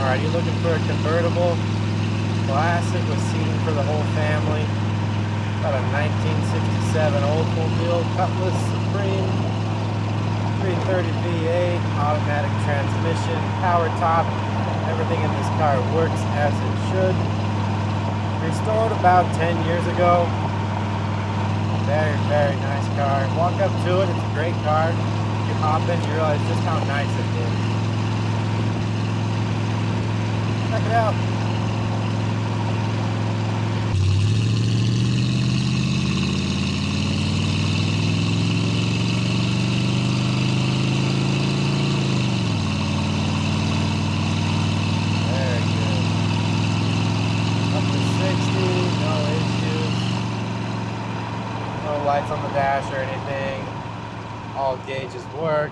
Alright, you're looking for a convertible classic with seating for the whole family. Got a 1967 Oldsmobile Cutlass Supreme, 330 V8, automatic transmission, power top. Everything in this car works as it should. Restored about 10 years ago. Very, very nice car. Walk up to it, it's a great car. You hop in, you realize just how nice it is. Check it out. Very good. Up to 60, no issues. No lights on the dash or anything. All gauges work.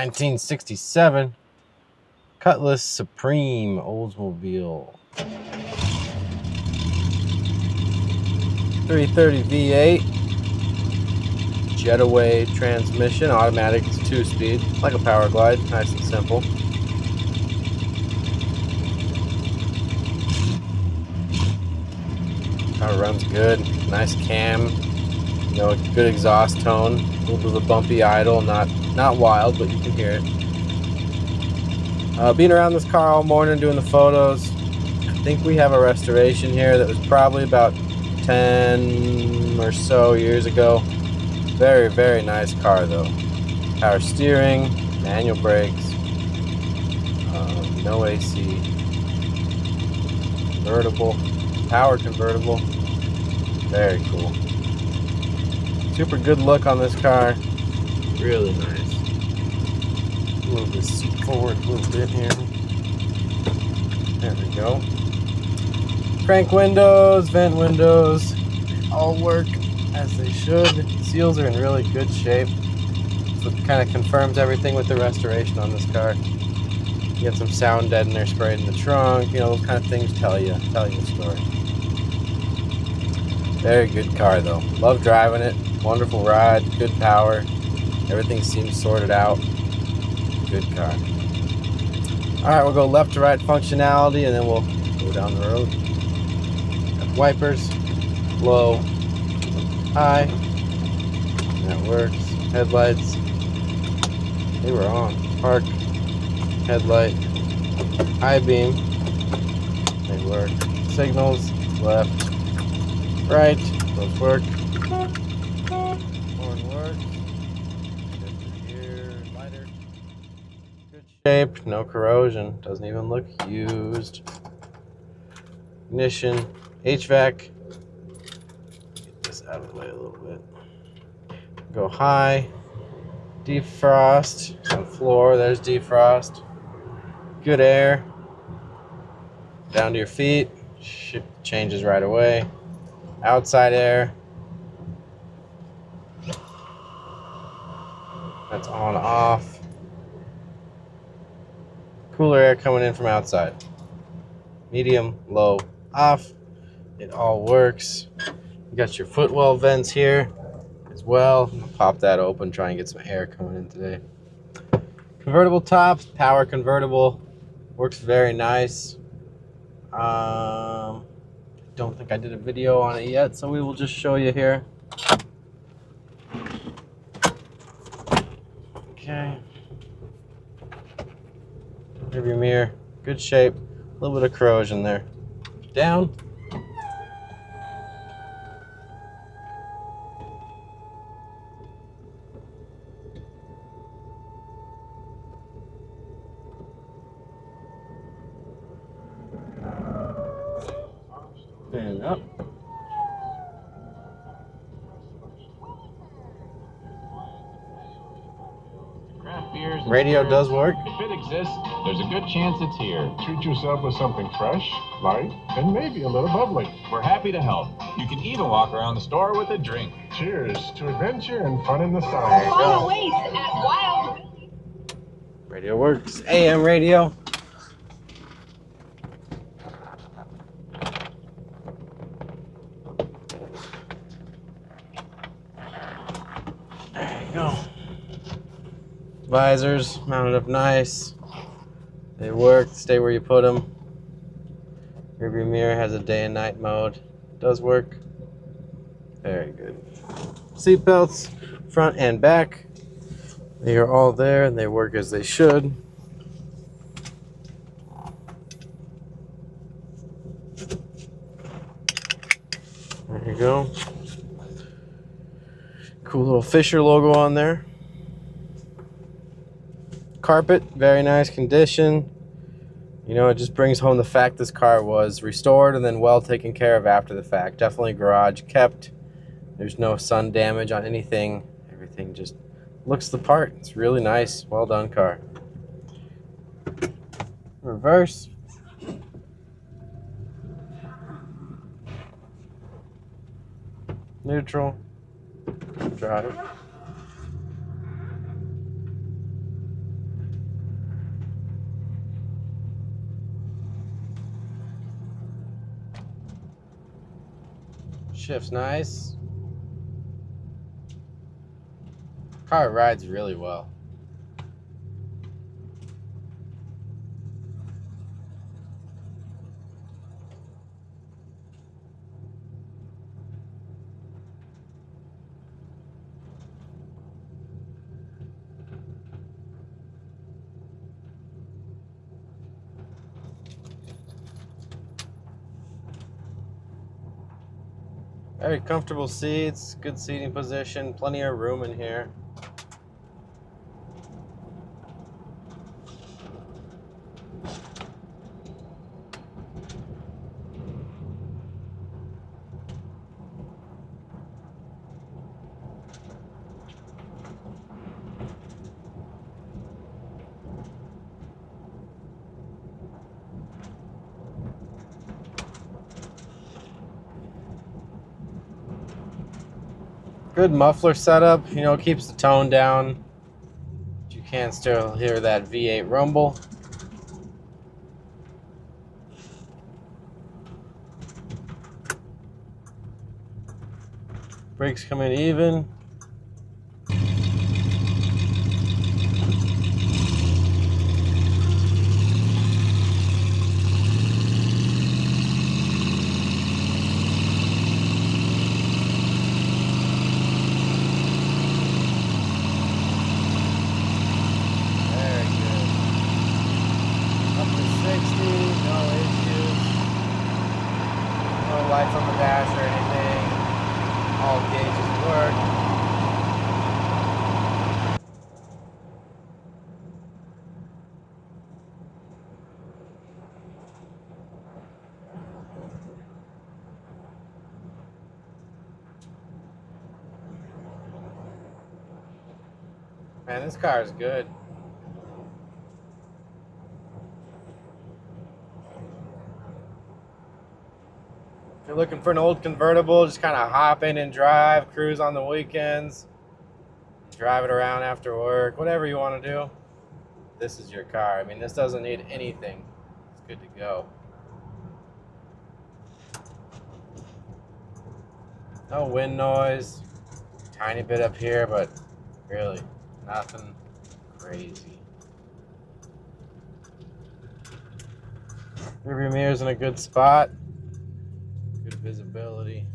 1967 Cutlass Supreme Oldsmobile 330 V8 Jetaway transmission, automatic, 2-speed, like a Power Glide, nice and simple. Power runs good, nice cam, you know, good exhaust tone, a little bit of a bumpy idle, not wild, but you can hear it. Being around this car all morning doing the photos, I think we have a restoration here that was probably about 10 or so years ago. Very, very nice car though. Power steering, manual brakes, no AC, convertible, power convertible, very cool. Super good look on this car, really nice. Move this seat forward a little bit here. There we go. Crank windows, vent windows, all work as they should. Seals are in really good shape. So it kind of confirms everything with the restoration on this car. You get some sound deadener sprayed in the trunk, you know, those kind of things tell you a story. Very good car though. Love driving it. Wonderful ride, good power. Everything seems sorted out. Good car. Alright, we'll go left to right functionality and then we'll go down the road. Got wipers, low, high. That works. Headlights. They were on. Park. Headlight. High beam. They work. Signals. Left. Right. Both work. Horn works. Here. Lighter. Good shape. No corrosion. Doesn't even look used. Ignition. HVAC. Get this out of the way a little bit. Go high. Defrost on floor, there's defrost. Good air. Down to your feet, changes right away. Outside air. That's on, off. Cooler air coming in from outside. Medium, low, off. It all works. You got your footwell vents here as well. I'll pop that open, try and get some air coming in today. Convertible tops, power convertible, works very nice. Don't think I did a video on it yet, so we will just show you here. Okay. Rearview mirror, good shape, a little bit of corrosion there. Down. And up. Radio does work. If it exists, there's a good chance it's here. Treat yourself with something fresh, light, and maybe a little bubbly. We're happy to help. You can even walk around the store with a drink. Cheers to adventure and fun in the sun. Follow Waze at Wild. Radio works. AM radio. There you go. Visors mounted up nice. They work. Stay where you put them. Rearview mirror has a day and night mode. Does work. Very good. Seat belts, front and back. They are all there and they work as they should. There you go. Cool little Fisher logo on there. Carpet, very nice condition. You know, it just brings home the fact this car was restored and then well taken care of after the fact. Definitely garage kept. There's no sun damage on anything. Everything just looks the part. It's really nice. Well done car. Reverse. Neutral. Drive. Shift's nice. Car rides really well. Very comfortable seats, good seating position, plenty of room in here. Good muffler setup, you know, keeps the tone down. But you can still hear that V8 rumble. Brakes come in even. Lights on the dash or anything. All gauges work. Man, this car is good. If you're looking for an old convertible, just kind of hop in and drive, cruise on the weekends, drive it around after work, whatever you want to do, this is your car. I mean, this doesn't need anything. It's good to go. No wind noise. Tiny bit up here, but really nothing crazy. Rearview mirror's in a good spot. Good visibility.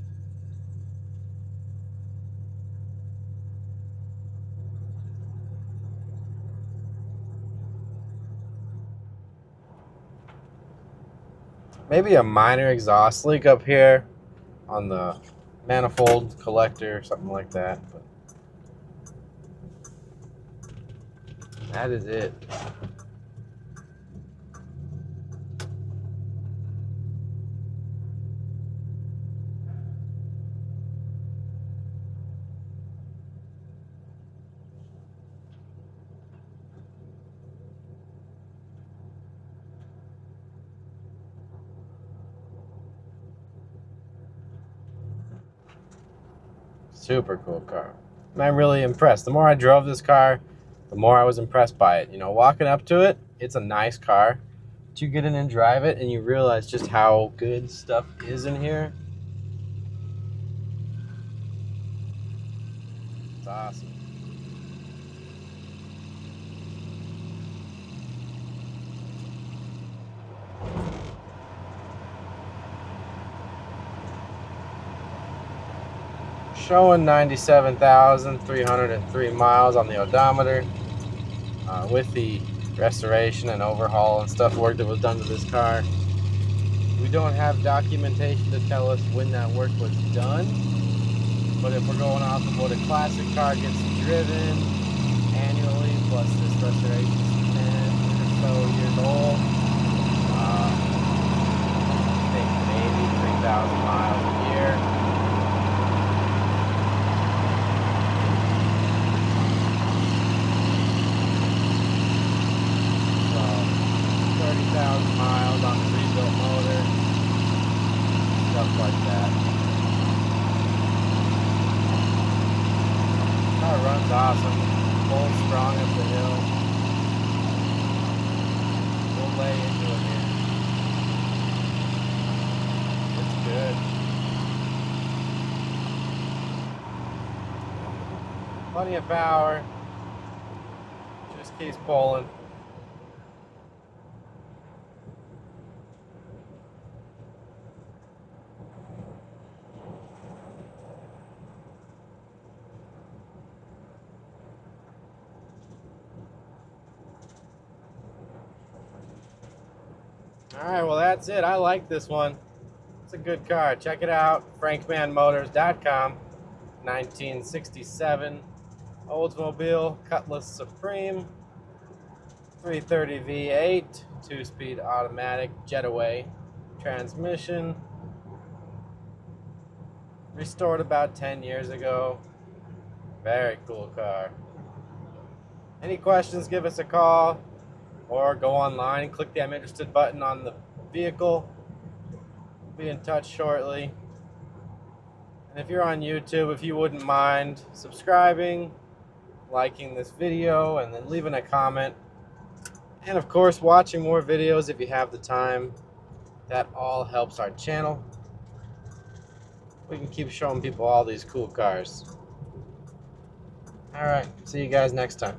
Maybe a minor exhaust leak up here on the manifold collector, something like that. But that is it. Super cool car. And I'm really impressed. The more I drove this car, the more I was impressed by it. You know, walking up to it, it's a nice car. But you get in and drive it, and you realize just how good stuff is in here. It's awesome. Showing 97,303 miles on the odometer. With the restoration and overhaul and stuff work that was done to this car, we don't have documentation to tell us when that work was done. But if we're going off of what a classic car gets driven annually, plus this restoration is 10 or so years old, I think maybe 3,000 miles a year. So 30,000 miles on the rebuilt motor, stuff like that. Car runs awesome. Full strong up the hill. We'll lay into it here. It's good. Plenty of power. Just keeps pulling. Alright, well that's it. I like this one. It's a good car. Check it out. FrankmanMotors.com. 1967 Oldsmobile Cutlass Supreme. 330 V8. 2-speed automatic Jetaway transmission. Restored about 10 years ago. Very cool car. Any questions, give us a call. Or go online and click the I'm interested button on the vehicle. We'll be in touch shortly. And if you're on YouTube, if you wouldn't mind subscribing, liking this video, and then leaving a comment. And of course, watching more videos if you have the time. That all helps our channel. We can keep showing people all these cool cars. Alright, see you guys next time.